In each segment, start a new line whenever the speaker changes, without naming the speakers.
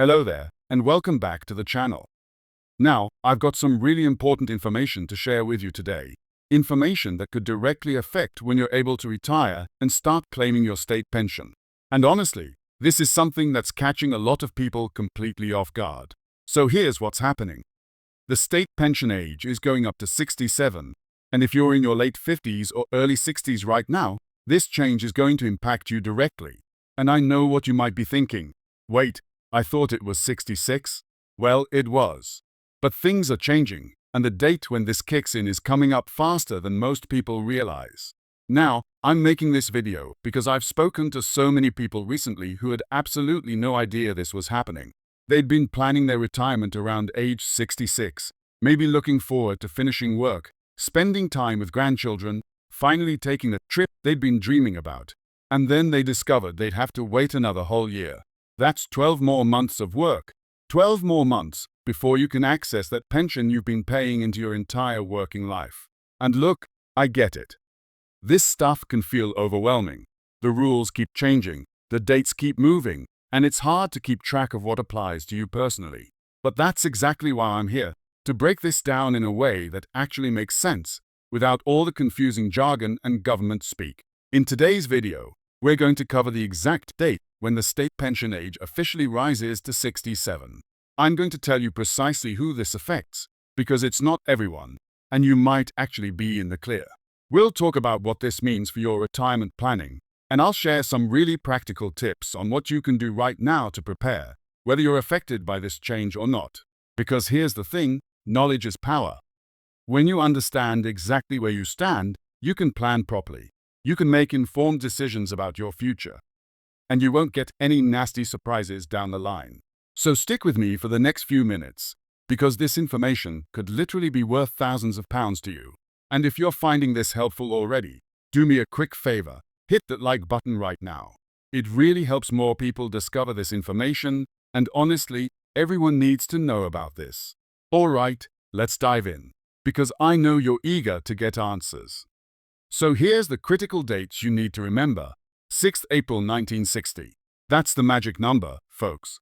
Hello there, and welcome back to the channel. Now, I've got some really important information to share with you today. Information that could directly affect when you're able to retire and start claiming your state pension. And honestly, this is something that's catching a lot of people completely off guard. So here's what's happening. The state pension age is going up to 67, and if you're in your late 50s or early 60s right now, this change is going to impact you directly. And I know what you might be thinking. Wait, I thought it was 66? Well, it was. But things are changing, and the date when this kicks in is coming up faster than most people realize. Now, I'm making this video because I've spoken to so many people recently who had absolutely no idea this was happening. They'd been planning their retirement around age 66, maybe looking forward to finishing work, spending time with grandchildren, finally taking the trip they'd been dreaming about. And then they discovered they'd have to wait another whole year. That's 12 more months of work. 12 more months before you can access that pension you've been paying into your entire working life. And look, I get it. This stuff can feel overwhelming. The rules keep changing, the dates keep moving, and it's hard to keep track of what applies to you personally. But that's exactly why I'm here, to break this down in a way that actually makes sense, without all the confusing jargon and government speak. In today's video, we're going to cover the exact date when the state pension age officially rises to 67. I'm going to tell you precisely who this affects, because it's not everyone, and you might actually be in the clear. We'll talk about what this means for your retirement planning, and I'll share some really practical tips on what you can do right now to prepare, whether you're affected by this change or not. Because here's the thing, knowledge is power. When you understand exactly where you stand, you can plan properly. You can make informed decisions about your future. And you won't get any nasty surprises down the line. So stick with me for the next few minutes, because this information could literally be worth thousands of pounds to you. And if you're finding this helpful already, do me a quick favor, hit that like button right now. It really helps more people discover this information, and honestly, everyone needs to know about this. Alright, let's dive in, because I know you're eager to get answers. So here's the critical dates you need to remember. 6th April 1960. That's the magic number, folks.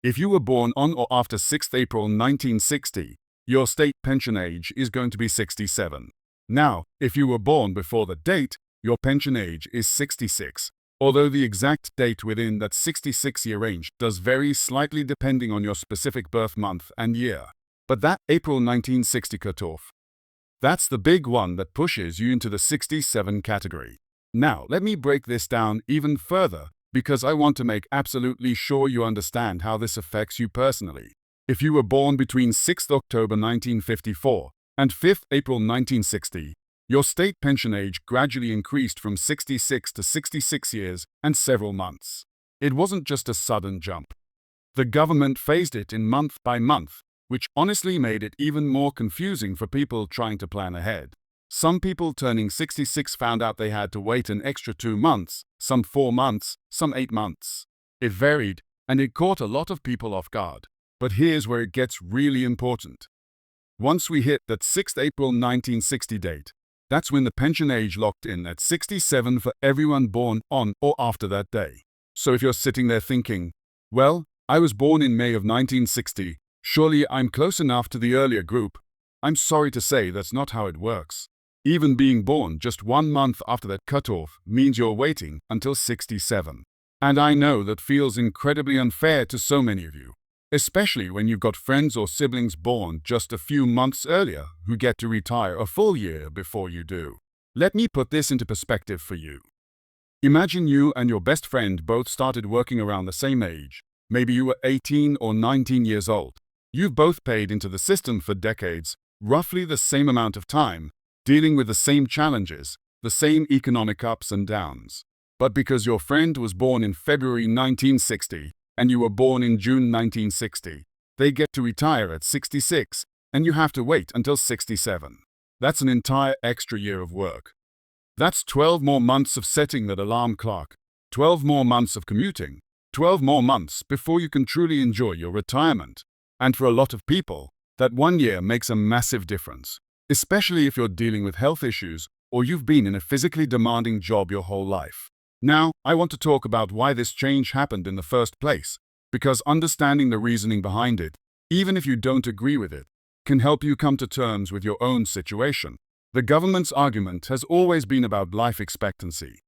If you were born on or after 6th April 1960, your state pension age is going to be 67. Now, if you were born before the date, your pension age is 66, although the exact date within that 66-year range does vary slightly depending on your specific birth month and year. But that April 1960 cutoff, that's the big one that pushes you into the 67 category. Now, let me break this down even further, because I want to make absolutely sure you understand how this affects you personally. If you were born between 6th October 1954 and 5th April 1960, your state pension age gradually increased from 66 to 66 years and several months. It wasn't just a sudden jump. The government phased it in month by month, which honestly made it even more confusing for people trying to plan ahead. Some people turning 66 found out they had to wait an extra 2 months, some 4 months, some 8 months. It varied, and it caught a lot of people off guard. But here's where it gets really important. Once we hit that 6th April 1960 date, that's when the pension age locked in at 67 for everyone born on or after that day. So if you're sitting there thinking, well, I was born in May of 1960, surely I'm close enough to the earlier group, I'm sorry to say that's not how it works. Even being born just 1 month after that cutoff means you're waiting until 67. And I know that feels incredibly unfair to so many of you, especially when you've got friends or siblings born just a few months earlier who get to retire a full year before you do. Let me put this into perspective for you. Imagine you and your best friend both started working around the same age. Maybe you were 18 or 19 years old. You've both paid into the system for decades, roughly the same amount of time, dealing with the same challenges, the same economic ups and downs. But because your friend was born in February 1960 and you were born in June 1960, they get to retire at 66 and you have to wait until 67. That's an entire extra year of work. That's 12 more months of setting that alarm clock, 12 more months of commuting, 12 more months before you can truly enjoy your retirement. And for a lot of people, that 1 year makes a massive difference, especially if you're dealing with health issues or you've been in a physically demanding job your whole life. Now, I want to talk about why this change happened in the first place, because understanding the reasoning behind it, even if you don't agree with it, can help you come to terms with your own situation. The government's argument has always been about life expectancy.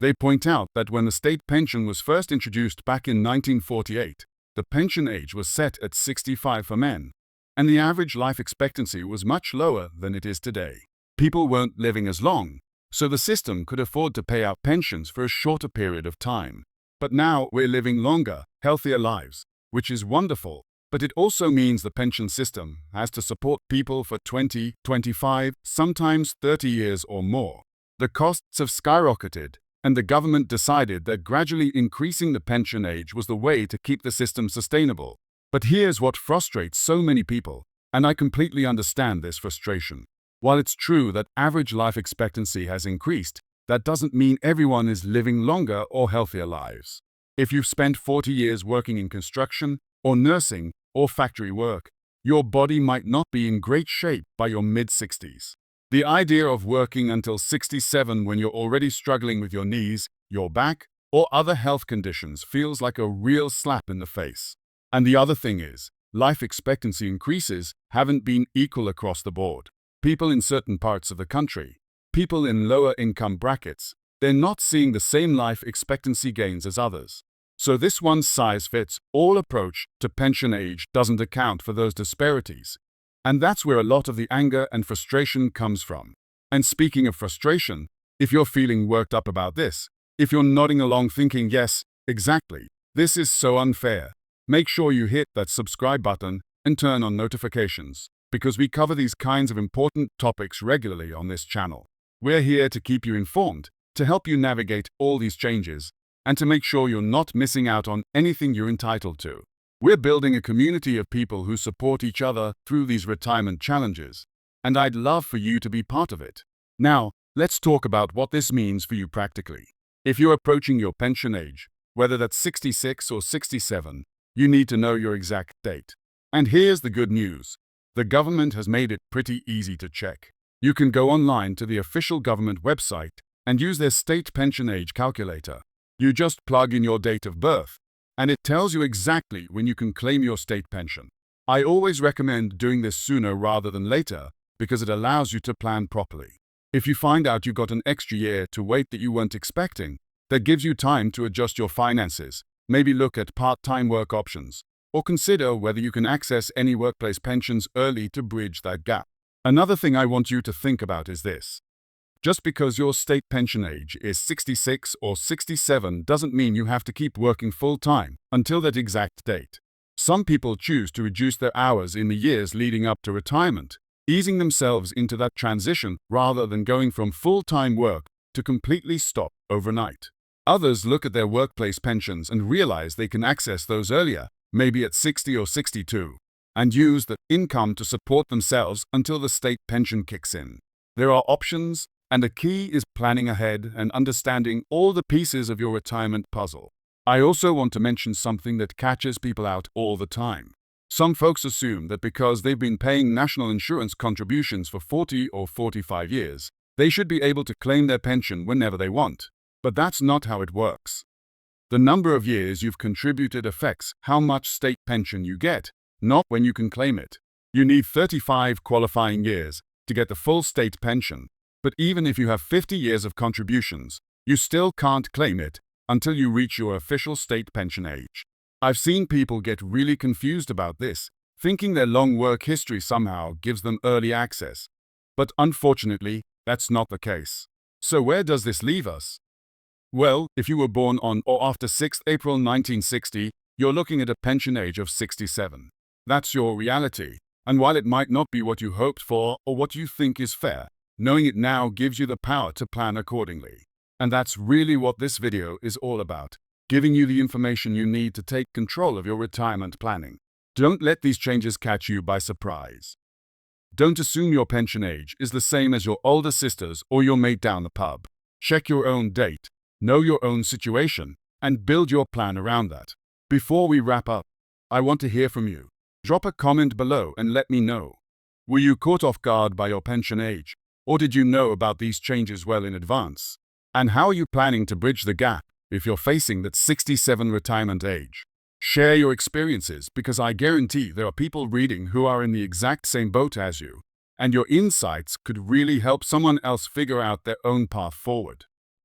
They point out that when the state pension was first introduced back in 1948, the pension age was set at 65 for men, and the average life expectancy was much lower than it is today. People weren't living as long, so the system could afford to pay out pensions for a shorter period of time. But now we're living longer, healthier lives, which is wonderful, but it also means the pension system has to support people for 20, 25, sometimes 30 years or more. The costs have skyrocketed, and the government decided that gradually increasing the pension age was the way to keep the system sustainable. But here's what frustrates so many people, and I completely understand this frustration. While it's true that average life expectancy has increased, that doesn't mean everyone is living longer or healthier lives. If you've spent 40 years working in construction, or nursing, or factory work, your body might not be in great shape by your mid-60s. The idea of working until 67 when you're already struggling with your knees, your back, or other health conditions feels like a real slap in the face. And the other thing is, life expectancy increases haven't been equal across the board. People in certain parts of the country, people in lower income brackets, they're not seeing the same life expectancy gains as others. So this one-size-fits-all approach to pension age doesn't account for those disparities. And that's where a lot of the anger and frustration comes from. And speaking of frustration, if you're feeling worked up about this, if you're nodding along thinking, yes, exactly, this is so unfair, make sure you hit that subscribe button and turn on notifications, because we cover these kinds of important topics regularly on this channel. We're here to keep you informed, to help you navigate all these changes, and to make sure you're not missing out on anything you're entitled to. We're building a community of people who support each other through these retirement challenges, and I'd love for you to be part of it. Now, let's talk about what this means for you practically. If you're approaching your pension age, whether that's 66 or 67, you need to know your exact date. And here's the good news. The government has made it pretty easy to check. You can go online to the official government website and use their state pension age calculator. You just plug in your date of birth, and it tells you exactly when you can claim your state pension. I always recommend doing this sooner rather than later because it allows you to plan properly. If you find out you've got an extra year to wait that you weren't expecting, that gives you time to adjust your finances, maybe look at part-time work options, or consider whether you can access any workplace pensions early to bridge that gap. Another thing I want you to think about is this. Just because your state pension age is 66 or 67 doesn't mean you have to keep working full-time until that exact date. Some people choose to reduce their hours in the years leading up to retirement, easing themselves into that transition rather than going from full-time work to completely stop overnight. Others look at their workplace pensions and realize they can access those earlier, maybe at 60 or 62, and use the income to support themselves until the state pension kicks in. There are options, and the key is planning ahead and understanding all the pieces of your retirement puzzle. I also want to mention something that catches people out all the time. Some folks assume that because they've been paying national insurance contributions for 40 or 45 years, they should be able to claim their pension whenever they want. But that's not how it works. The number of years you've contributed affects how much state pension you get, not when you can claim it. You need 35 qualifying years to get the full state pension. But even if you have 50 years of contributions, you still can't claim it until you reach your official state pension age. I've seen people get really confused about this, thinking their long work history somehow gives them early access. But unfortunately, that's not the case. So where does this leave us? Well, if you were born on or after 6 April 1960, you're looking at a pension age of 67. That's your reality. And while it might not be what you hoped for or what you think is fair, knowing it now gives you the power to plan accordingly. And that's really what this video is all about, giving you the information you need to take control of your retirement planning. Don't let these changes catch you by surprise. Don't assume your pension age is the same as your older sister's or your mate down the pub. Check your own date, know your own situation, and build your plan around that. Before we wrap up, I want to hear from you. Drop a comment below and let me know. Were you caught off guard by your pension age? Or did you know about these changes well in advance? And how are you planning to bridge the gap if you're facing that 67 retirement age? Share your experiences, because I guarantee there are people reading who are in the exact same boat as you, and your insights could really help someone else figure out their own path forward.